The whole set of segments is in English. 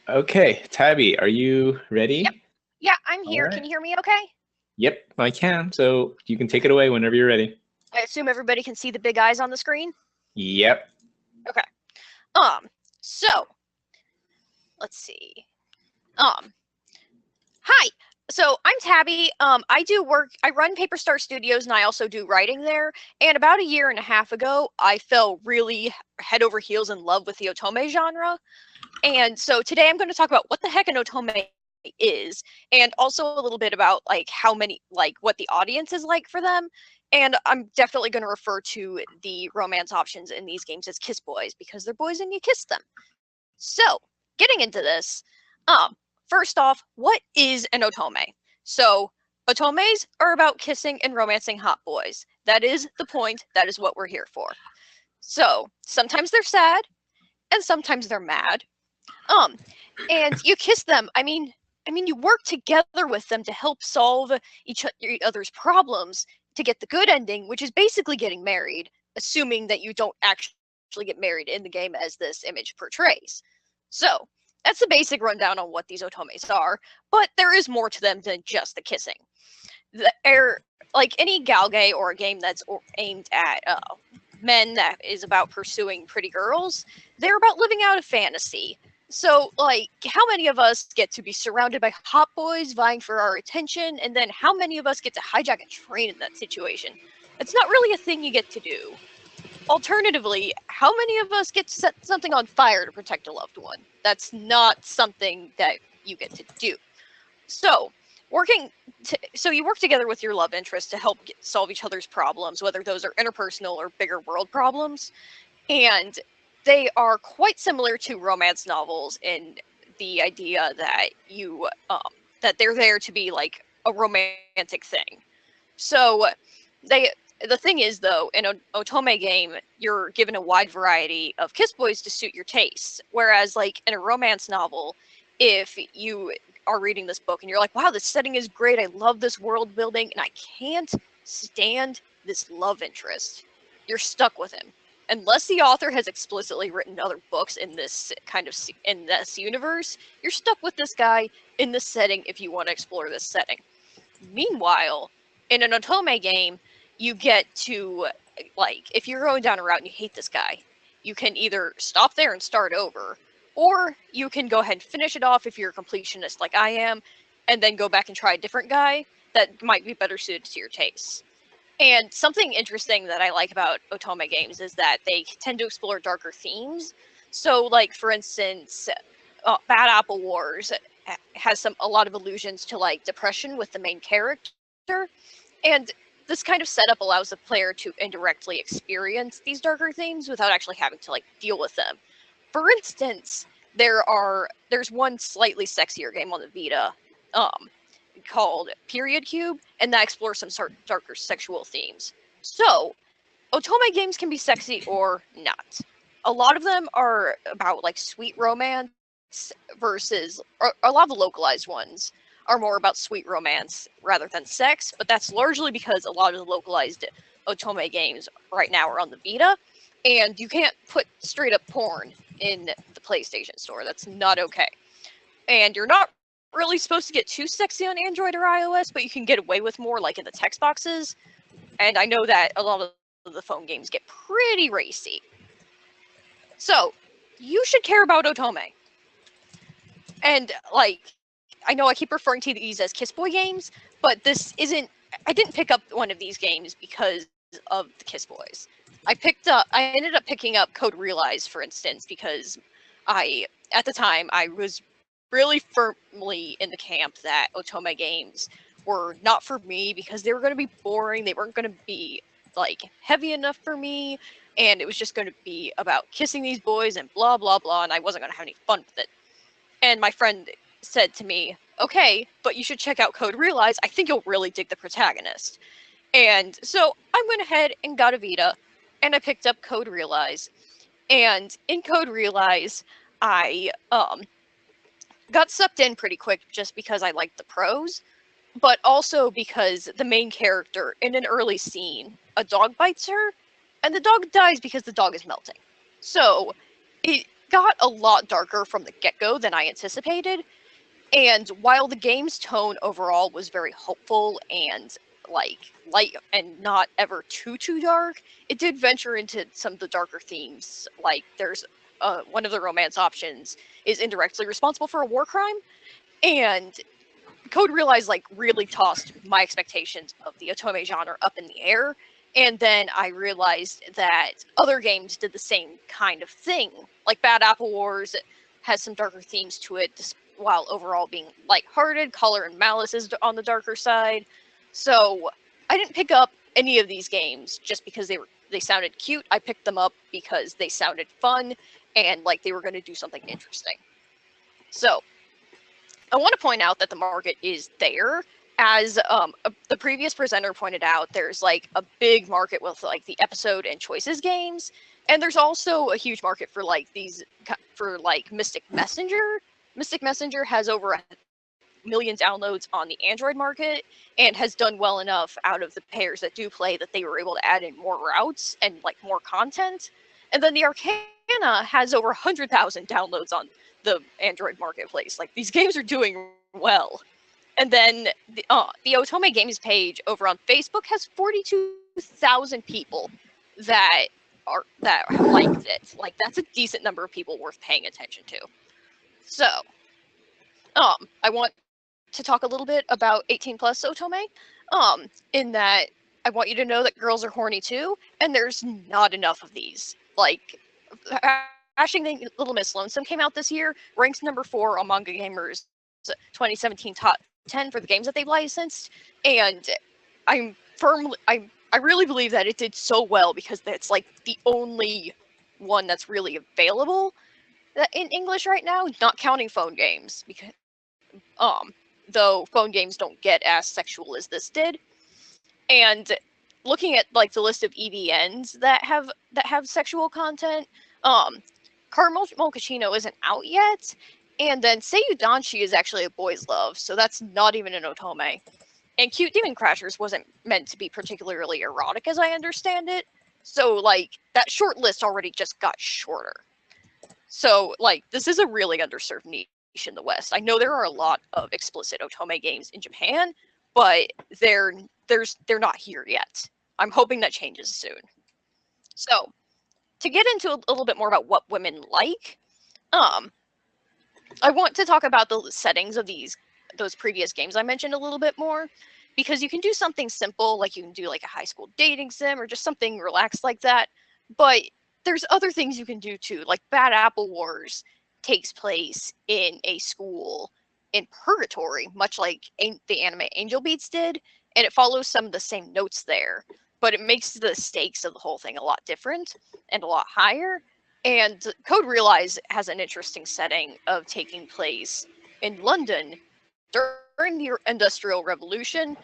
Okay, Tabby, are you Yep. ready? Yeah, I'm All here. Can right. you hear me okay? Yep, I can. So you can take it away whenever you're ready. I assume everybody can see the big eyes on the screen? Yep. Okay. So let's see. Um, Hi. So I'm Tabby. I run Paper Star Studios and I also do writing there. And about a year and a half ago, I fell really head over heels in love with the Otome genre. And so today I'm going to talk about what the heck an Otome is, and also a little bit about what the audience is like for them. And I'm definitely going to refer to the romance options in these games as kiss boys because they're boys and you kiss them. So, getting into this, um, first off, what is an otome? So, otomes are about kissing and romancing hot boys. That is the point. That is what we're here for. So, sometimes they're sad and sometimes they're mad. Um, and you kiss them. I mean, you work together with them to help solve each other's problems to get the good ending, which is basically getting married, assuming that you don't actually get married in the game as this image portrays. So, that's the basic rundown on what these otomes are, but there is more to them than just the kissing. Like any galgame or a game that's aimed at men that is about pursuing pretty girls, they're about living out a fantasy. So, like, how many of us get to be surrounded by hot boys vying for our attention, and then how many of us get to hijack a train in that situation? It's not really a thing you get to do. Alternatively, how many of us get to set something on fire to protect a loved one? That's not something that you get to do. So, so you work together with your love interest to help solve each other's problems, whether those are interpersonal or bigger world problems, and they are quite similar to romance novels in the idea that that they're there to be like a romantic thing. So they the thing is though, in an otome game, you're given a wide variety of kiss boys to suit your tastes, whereas like in a romance novel, if you are reading this book and you're like, wow, this setting is great, I love this world building, and I can't stand this love interest, you're stuck with him unless the author has explicitly written other books in this universe. You're stuck with this guy in this setting if you want to explore this setting. Meanwhile, in an otome game, you get to, like, if you're going down a route and you hate this guy, you can either stop there and start over, or you can go ahead and finish it off if you're a completionist like I am, and then go back and try a different guy that might be better suited to your tastes. And something interesting that I like about otome games is that they tend to explore darker themes. So, like for instance, Bad Apple Wars has a lot of allusions to like depression with the main character, and this kind of setup allows the player to indirectly experience these darker themes without actually having to like deal with them. For instance, there's one slightly sexier game on the Vita, um, called Period Cube, and that explores some sort of darker sexual themes. So, otome games can be sexy or not. A lot of them are about like sweet romance versus, or a lot of the localized ones are more about sweet romance rather than sex, but that's largely because a lot of the localized otome games right now are on the Vita, and you can't put straight up porn in the PlayStation Store. That's not okay. And you're not really supposed to get too sexy on Android or iOS, but you can get away with more like in the text boxes. And I know that a lot of the phone games get pretty racy. So, you should care about Otome. And like, I know I keep referring to these as Kiss Boy games, but this isn't. I didn't pick up one of these games because of the Kiss Boys. I ended up picking up Code Realize, for instance, because I at the time I was really firmly in the camp that Otome games were not for me because they were going to be boring. They weren't going to be like heavy enough for me, and it was just going to be about kissing these boys and blah blah blah, and I wasn't going to have any fun with it. And my friend said to me, "Okay, but you should check out Code Realize. I think you'll really dig the protagonist." And so I went ahead and got a Vita, and I picked up Code Realize. And in Code Realize, I got sucked in pretty quick just because I liked the prose, but also because the main character in an early scene, a dog bites her, and the dog dies because the dog is melting. So it got a lot darker from the get-go than I anticipated. And while the game's tone overall was very hopeful and like light and not ever too dark, it did venture into some of the darker themes. Like there's one of the romance options is indirectly responsible for a war crime, and Code Realize like really tossed my expectations of the Otome genre up in the air. And then I realized that other games did the same kind of thing. Like Bad Apple Wars has some darker themes to it, while overall being lighthearted. Color and Malice is on the darker side. So I didn't pick up any of these games just because they sounded cute. I picked them up because they sounded fun and like they were going to do something interesting. So I want to point out that the market is there. As the previous presenter pointed out, there's like a big market with like the episode and choices games, and there's also a huge market for like Mystic Messenger. Mystic Messenger has over 1 million downloads on the Android market and has done well enough out of the players that do play that they were able to add in more routes and like more content. And then the Arcana has over 100,000 downloads on the Android marketplace. Like these games are doing well. And then the Otome Games page over on Facebook has 42,000 people that liked it. Like that's a decent number of people worth paying attention to. So, I want to talk a little bit about 18 plus Otome. In that I want you to know that girls are horny too, and there's not enough of these. Like, Crashing Little Miss Lonesome came out this year, ranks number 4 on Manga Gamer's 2017 top 10 for the games that they've licensed, and I really believe that it did so well because it's like the only one that's really available in English right now, not counting phone games, because though phone games don't get as sexual as this did. And looking at like the list of EVNs that have sexual content, Caramel Mochaccino isn't out yet, and then Seiyu Danshi is actually a boy's love, so that's not even an Otome. And Cute Demon Crashers wasn't meant to be particularly erotic, as I understand it. So like that short list already just got shorter. So like this is a really underserved niche in the West. I know there are a lot of explicit Otome games in Japan, but they're not here yet. I'm hoping that changes soon. So to get into a little bit more about what women like, I want to talk about the settings of those previous games I mentioned a little bit more, because you can do something simple, like you can do like a high school dating sim or just something relaxed like that, but there's other things you can do too, like Bad Apple Wars takes place in a school in Purgatory, much like the anime Angel Beats did, and it follows some of the same notes there, but it makes the stakes of the whole thing a lot different and a lot higher. And Code Realize has an interesting setting of taking place in London during the Industrial Revolution,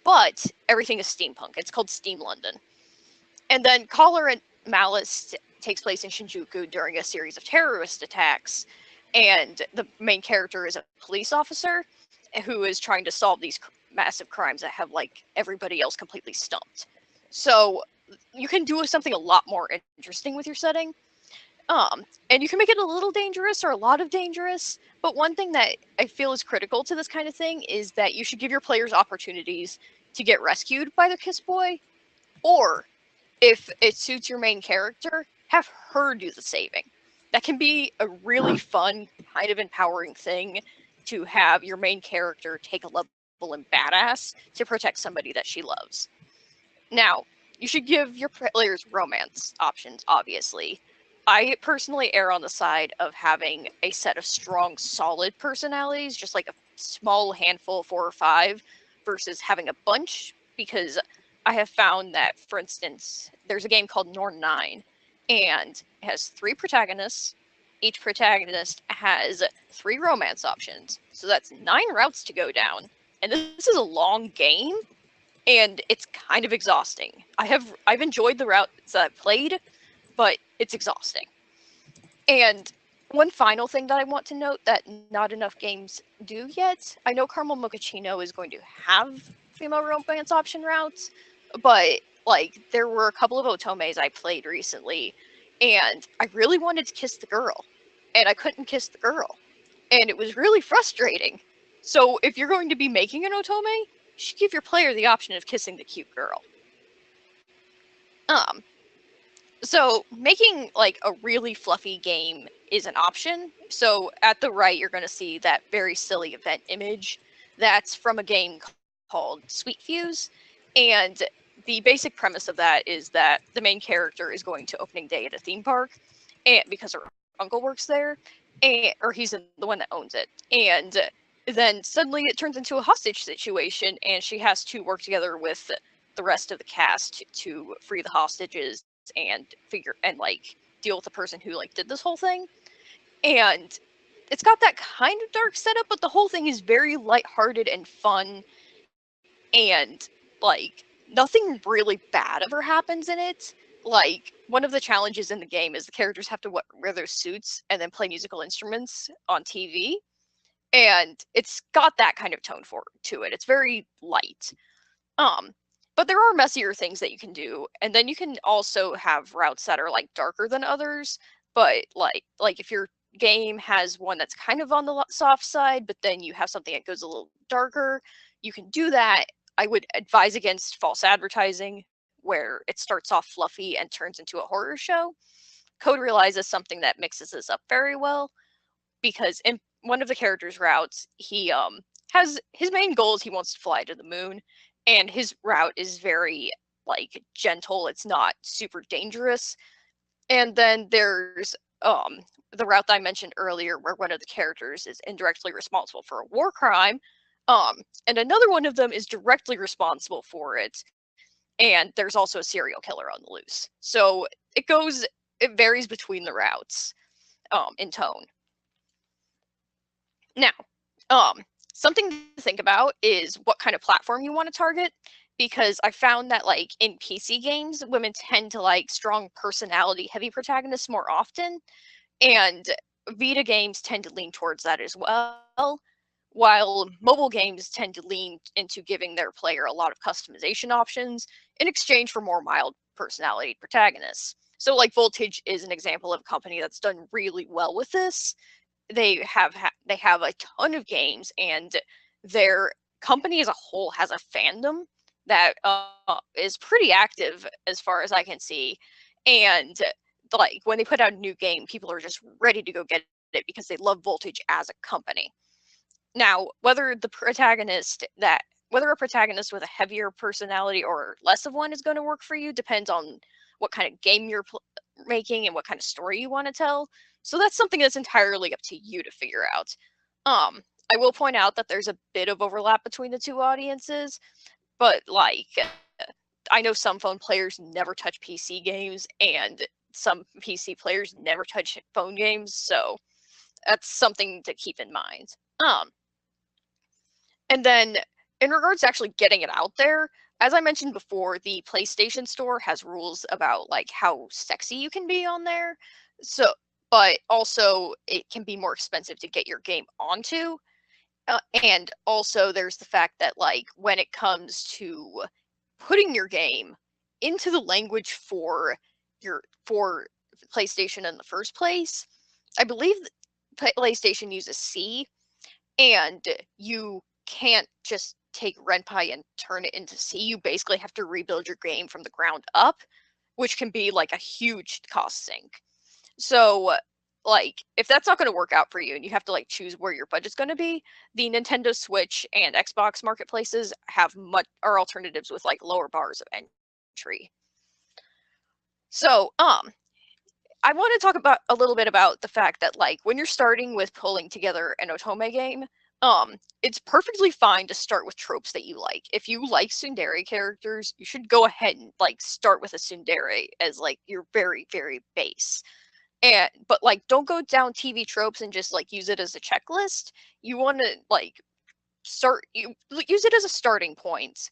but everything is steampunk. It's called Steam London. And then Collar and Malice takes place in Shinjuku during a series of terrorist attacks, and the main character is a police officer who is trying to solve these massive crimes that have like everybody else completely stumped. So you can do something a lot more interesting with your setting. And you can make it a little dangerous or a lot of dangerous, but one thing that I feel is critical to this kind of thing is that you should give your players opportunities to get rescued by the Kiss Boy, or if it suits your main character, have her do the saving. That can be a really fun, kind of empowering thing to have your main character take a level in badass to protect somebody that she loves. Now, you should give your players romance options, obviously. I personally err on the side of having a set of strong, solid personalities, just like a small handful, 4 or 5, versus having a bunch, because I have found that, for instance, there's a game called Norn 9, and it has 3 protagonists. Each protagonist has 3 romance options, so that's 9 routes to go down. And this is a long game, and it's kind of exhausting. I've enjoyed the routes that I've played, but it's exhausting. And one final thing that I want to note that not enough games do yet, I know Caramel Mochaccino is going to have female romance option routes, but like there were a couple of Otomes I played recently, and I really wanted to kiss the girl. and I couldn't kiss the girl. And it was really frustrating. So if you're going to be making an Otome, you should give your player the option of kissing the cute girl. So making like a really fluffy game is an option. So at the right, you're going to see that very silly event image. That's from a game called Sweet Fuse. And the basic premise of that is that the main character is going to opening day at a theme park, and because her uncle works there, or he's the one that owns it. And then suddenly it turns into a hostage situation, and she has to work together with the rest of the cast to free the hostages and like deal with the person who like did this whole thing. And it's got that kind of dark setup, but the whole thing is very lighthearted and fun, and like nothing really bad ever happens in it. Like one of the challenges in the game is the characters have to wear their suits and then play musical instruments on TV, and it's got that kind of tone to it. It's very light. But there are messier things that you can do, and then you can also have routes that are like darker than others. But like if your game has one that's kind of on the soft side, but then you have something that goes a little darker, you can do that. I would advise against false advertising, where it starts off fluffy and turns into a horror show. Code realizes something that mixes this up very well, because in one of the characters' routes, he has his main goal is he wants to fly to the moon, and his route is very like gentle. It's not super dangerous. And then there's the route that I mentioned earlier, where one of the characters is indirectly responsible for a war crime, and another one of them is directly responsible for it. And there's also a serial killer on the loose. So it varies between the routes in tone. Now, something to think about is what kind of platform you want to target, because I found that like in PC games, women tend to like strong personality heavy protagonists more often, and Vita games tend to lean towards that as well, while mobile games tend to lean into giving their player a lot of customization options in exchange for more mild personality protagonists. So like Voltage is an example of a company that's done really well with this. They have a ton of games, and their company as a whole has a fandom that is pretty active as far as I can see. And like when they put out a new game, people are just ready to go get it because they love Voltage as a company. Now, whether a protagonist with a heavier personality or less of one is going to work for you depends on what kind of game you're making and what kind of story you want to tell. So that's something that's entirely up to you to figure out. I will point out that there's a bit of overlap between the two audiences, but like I know some phone players never touch PC games, and some PC players never touch phone games, so that's something to keep in mind. And then in regards to actually getting it out there, as I mentioned before, the PlayStation Store has rules about like how sexy you can be on there. So, but also it can be more expensive to get your game onto. And also there's the fact that like when it comes to putting your game into the language for PlayStation in the first place, I believe PlayStation uses C, and you can't just take Ren'Py and turn it into C. You basically have to rebuild your game from the ground up, which can be like a huge cost sink. So like if that's not going to work out for you and you have to like choose where your budget's going to be, the Nintendo Switch and Xbox marketplaces are alternatives with like lower bars of entry. So I want to talk about a little bit about the fact that like when you're starting with pulling together an Otome game, it's perfectly fine to start with tropes that you like. If you like tsundere characters, you should go ahead and like start with a tsundere as like your very, very base. But like don't go down TV tropes and just like use it as a checklist. You want to like use it as a starting point,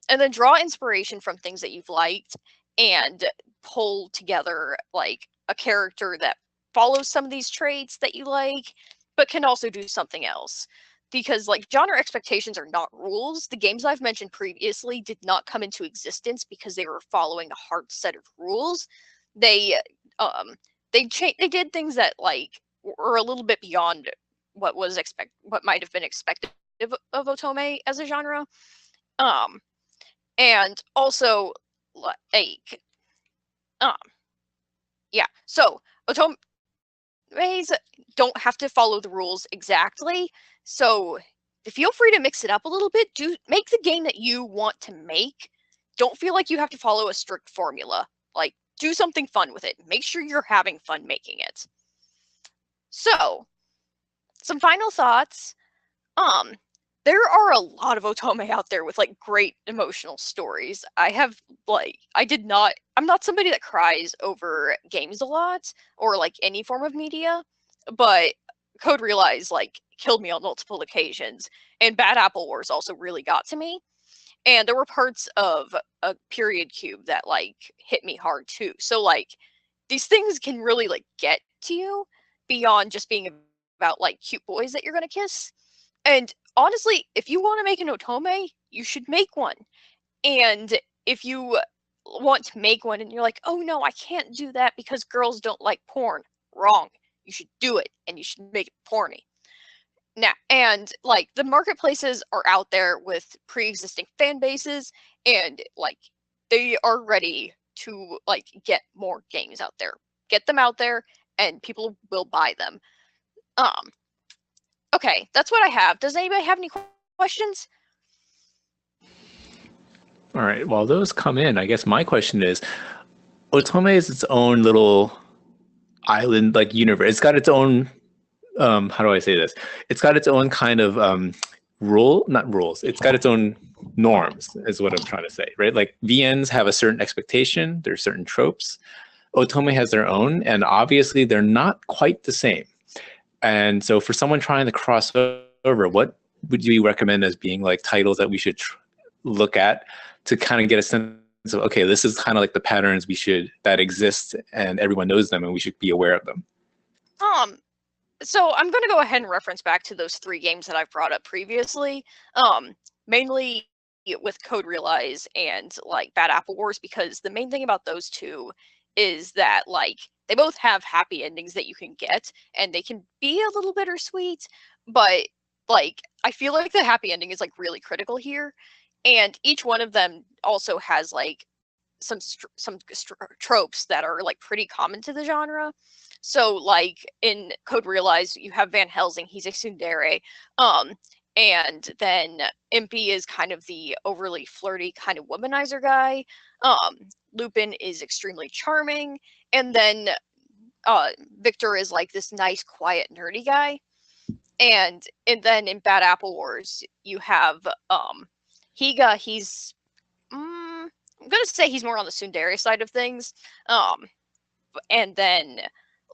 and then draw inspiration from things that you've liked and pull together like a character that follows some of these traits that you like, but can also do something else. Because like genre expectations are not rules. The games I've mentioned previously did not come into existence because they were following a hard set of rules. They did things that like were a little bit beyond what might have been expected of Otome as a genre. And also like yeah, so Otomes don't have to follow the rules exactly. So feel free to mix it up a little bit. Make the game that you want to make. Don't feel like you have to follow a strict formula. Like, do something fun with it. Make sure you're having fun making it. So, some final thoughts. There are a lot of Otome out there with like great emotional stories. I'm not somebody that cries over games a lot or like any form of media, but Code Realize like killed me on multiple occasions, and Bad Apple Wars also really got to me. And there were parts of a period cube that like hit me hard too. So like these things can really like get to you beyond just being about like cute boys that you're gonna kiss. And honestly, if you want to make an Otome, you should make one. And if you want to make one and you're like, oh no, I can't do that because girls don't like porn. Wrong. You should do it and you should make it porny. Now, and like the marketplaces are out there with pre-existing fan bases, and like they are ready to like get more games out there. Get them out there and people will buy them. Okay, that's what I have. Does anybody have any questions? All right, while those come in, I guess my question is, Otome is its own little island, like universe. It's got its own, how do I say this? It's got its own kind of not rules. It's got its own norms, is what I'm trying to say, right? Like VNs have a certain expectation. There's certain tropes. Otome has their own, and obviously they're not quite the same. And so for someone trying to cross over, what would you recommend as being like titles that we should look at to kind of get a sense of, okay, this is kind of like the patterns that exist and everyone knows them and we should be aware of them? So I'm going to go ahead and reference back to those 3 games that I've brought up previously, mainly with Code Realize and like Bad Apple Wars, because the main thing about those 2 is that like they both have happy endings that you can get, and they can be a little bittersweet, but like I feel like the happy ending is like really critical here, and each one of them also has like some tropes that are like pretty common to the genre. So like in Code Realize, you have Van Helsing, he's a tsundere, and then Impy is kind of the overly flirty kind of womanizer guy. Lupin is extremely charming, and then Victor is like this nice, quiet, nerdy guy. And then in Bad Apple Wars, you have Higa. He's I'm gonna say he's more on the tsundere side of things. And then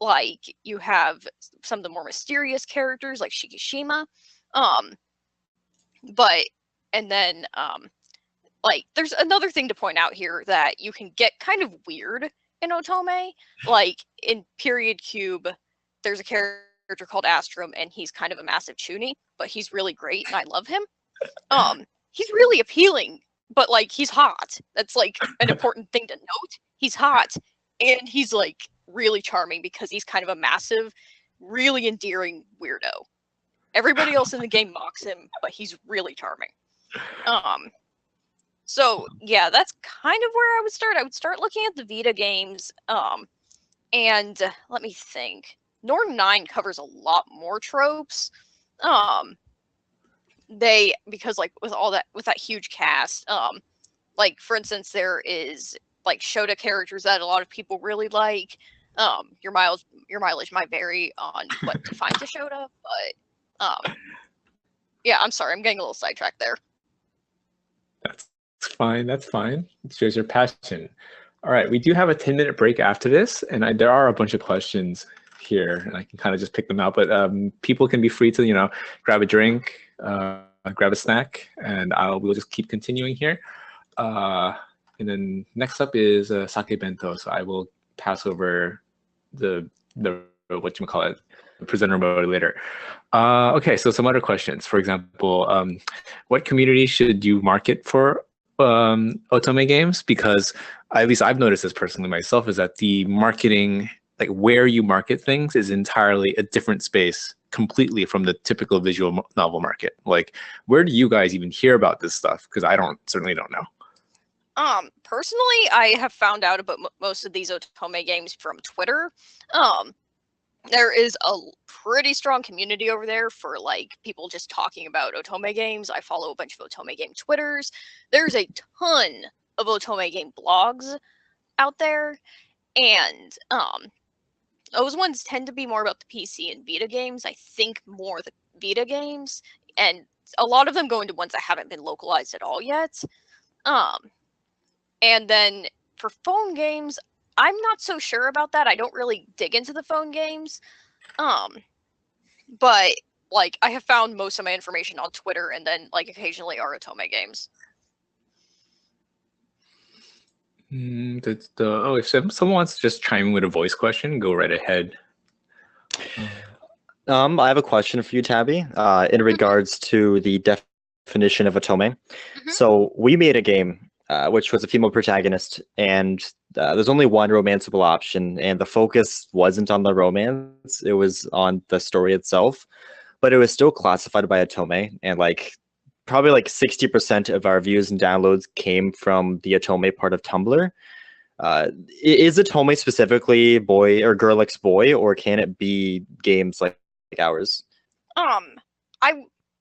like you have some of the more mysterious characters like Shikishima. And then like there's another thing to point out here, that you can get kind of weird in Otome. Like in Period Cube, there's a character called Astrum, and he's kind of a massive chuny, but he's really great and I love him. He's really appealing, but like he's hot. That's like an important thing to note. He's hot, and he's like really charming because he's kind of a massive, really endearing weirdo. Everybody else in the game mocks him, but he's really charming. So yeah, that's kind of where I would start. I would start looking at the Vita games. And let me think. Norn 9 covers a lot more tropes. Because like with that huge cast, like for instance, there is like Shota characters that a lot of people really like. Your mileage might vary on what defines a Shota, but yeah, I'm sorry, I'm getting a little sidetracked there. That's fine. That's fine. It shows your passion. All right, we do have a 10-minute break after this, and there are a bunch of questions here, and I can kind of just pick them out. But people can be free to, grab a drink, grab a snack, and we'll just keep continuing here. And then next up is sake bento. So I will pass over the presenter mode later. Okay, so some other questions. For example, what community should you market for Otome games? Because at least I've noticed this personally myself, is that the marketing, like where you market things is entirely a different space completely from the typical visual novel market. Like, where do you guys even hear about this stuff? Because I certainly don't know. Personally, I have found out about most of these Otome games from Twitter. There is a pretty strong community over there for like people just talking about Otome games. I follow a bunch of Otome game Twitters. There's a ton of Otome game blogs out there, and those ones tend to be more about the PC and Vita games. I think more the Vita games, and a lot of them go into ones that haven't been localized at all yet. And then for phone games, I'm not so sure about that. I don't really dig into the phone games. But like I have found most of my information on Twitter and then like occasionally our Otome games. If someone wants to just chime in with a voice question, go right ahead. I have a question for you, Tabby, in regards to the definition of Otome. So we made a game which was a female protagonist, and there's only one romanceable option, and the focus wasn't on the romance, it was on the story itself, but it was still classified by Otome, and like probably like 60% of our views and downloads came from the Otome part of Tumblr. Is Otome specifically boy or girl likes boy, or can it be games like ours?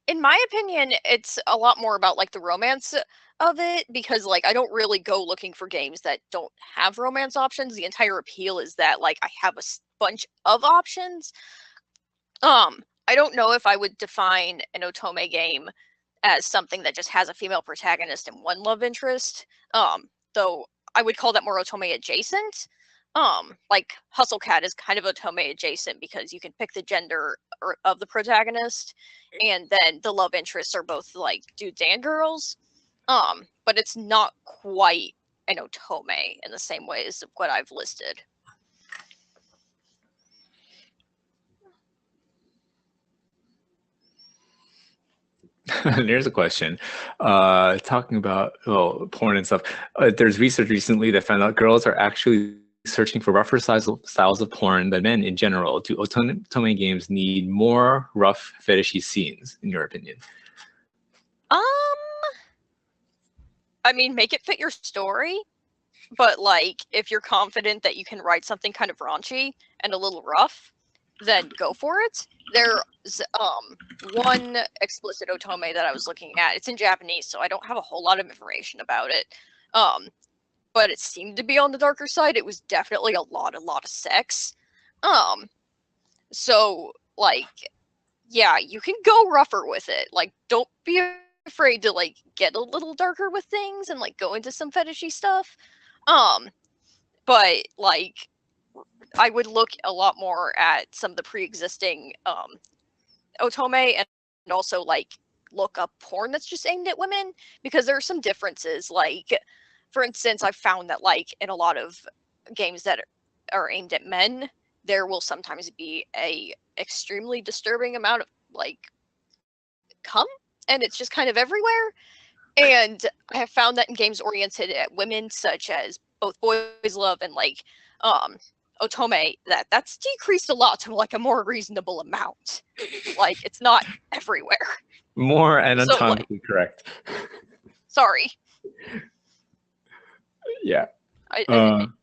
In my opinion, it's a lot more about like the romance of it, because like I don't really go looking for games that don't have romance options. The entire appeal is that like I have a bunch of options. I don't know if I would define an Otome game as something that just has a female protagonist and one love interest. Though I would call that more Otome adjacent. Like Hustle Cat is kind of Otome adjacent because you can pick the gender of the protagonist, and then the love interests are both like dudes and girls. But it's not quite an Otome in the same way as what I've listed. There's a question. Talking about porn and stuff. There's research recently that found out girls are actually searching for rougher styles of porn than men in general. Do Otome games need more rough fetishy scenes, in your opinion? I mean, make it fit your story, but like if you're confident that you can write something kind of raunchy and a little rough, then go for it. There's one explicit Otome that I was looking at. It's in Japanese, so I don't have a whole lot of information about it. But it seemed to be on the darker side. It was definitely a lot of sex. So like, yeah, you can go rougher with it. Like, don't be afraid to like get a little darker with things and like go into some fetishy stuff. But like, I would look a lot more at some of the pre-existing Otome, and also like look up porn that's just aimed at women, because there are some differences. Like, for instance, I've found that like in a lot of games that are aimed at men, there will sometimes be a extremely disturbing amount of like cum, and it's just kind of everywhere. And I have found that in games oriented at women, such as both Boys Love and like Otome, that's decreased a lot to like a more reasonable amount. Like, it's not everywhere. More anatomically correct. Sorry. Yeah.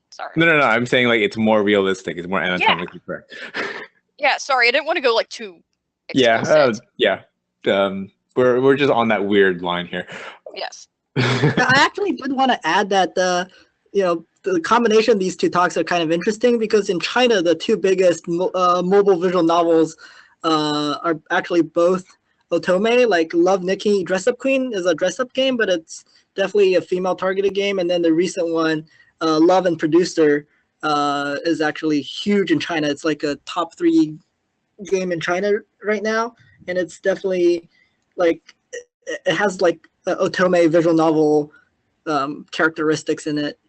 Sorry. No. I'm saying like it's more realistic. It's more anatomically correct. Yeah. Sorry, I didn't want to go like too explicit. Yeah. We're just on that weird line here. Yes. I actually did want to add that the combination of these two talks are kind of interesting, because in China, the two biggest mobile visual novels are actually both Otome. Like Love, Nikki, Dress Up Queen is a dress-up game, but it's definitely a female-targeted game. And then the recent one, Love and Producer, is actually huge in China. It's like a top 3 game in China right now, and it's definitely like it has like Otome visual novel characteristics in it.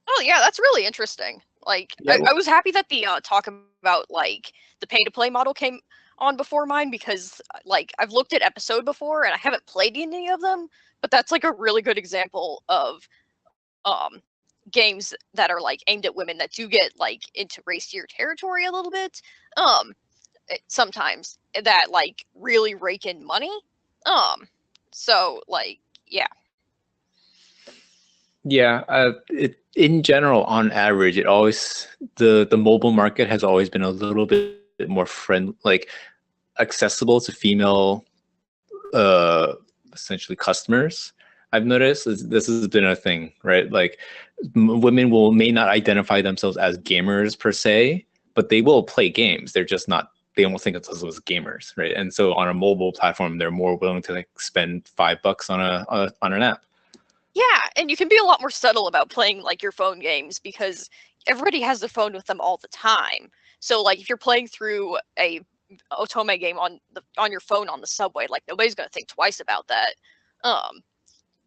Oh yeah, that's really interesting. Like, yeah, I was happy that the talk about like the pay-to-play model came on before mine, because like I've looked at episode before and I haven't played any of them, but that's like a really good example of games that are like aimed at women that do get like into racier territory a little bit. Sometimes that like really rake in money. So like yeah. Yeah, in general, on average, it always the mobile market has always been a little bit more like accessible to female, essentially customers. I've noticed this has been a thing, right? Like women may not identify themselves as gamers per se, but they will play games. They're just not. They don't think of themselves as gamers, right? And so on a mobile platform, they're more willing to like spend $5 on an app. Yeah, and you can be a lot more subtle about playing like your phone games because everybody has the phone with them all the time. So like if you're playing through a Otome game on your phone on the subway, like nobody's gonna think twice about that.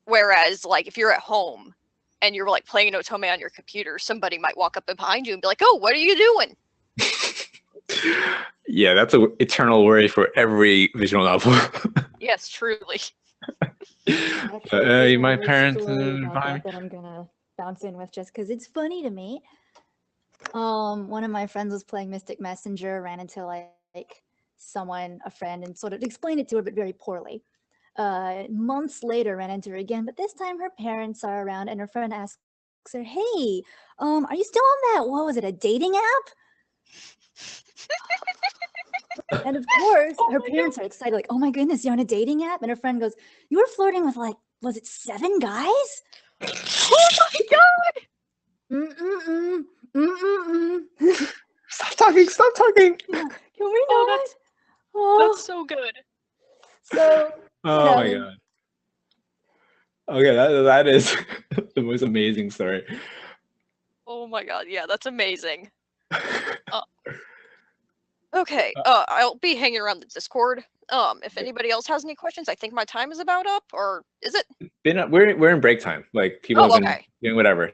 Whereas like if you're at home and you're like playing an Otome on your computer, somebody might walk up behind you and be like, "Oh, what are you doing?" Yeah, that's an eternal worry for every visual novel. Yes, truly. My parents that I'm gonna bounce in with just because it's funny to me. One of my friends was playing Mystic Messenger, ran into like a friend, and sort of explained it to her, but very poorly. Months later, ran into her again, but this time her parents are around, and her friend asks her, "Hey, are you still on that? What was it? A dating app?" And of course, her parents are excited, like, "Oh my goodness, you're on a dating app?" And her friend goes, "You were flirting with like, was it 7 guys?" Oh my god! Stop talking! Stop talking! Yeah. Can we not? That's so good. So. Oh my god. Okay, that is the most amazing story. Oh my god, yeah, that's amazing. Okay, I'll be hanging around the Discord. If anybody else has any questions, I think my time is about up, or is it? We're in break time. Like people have been doing whatever.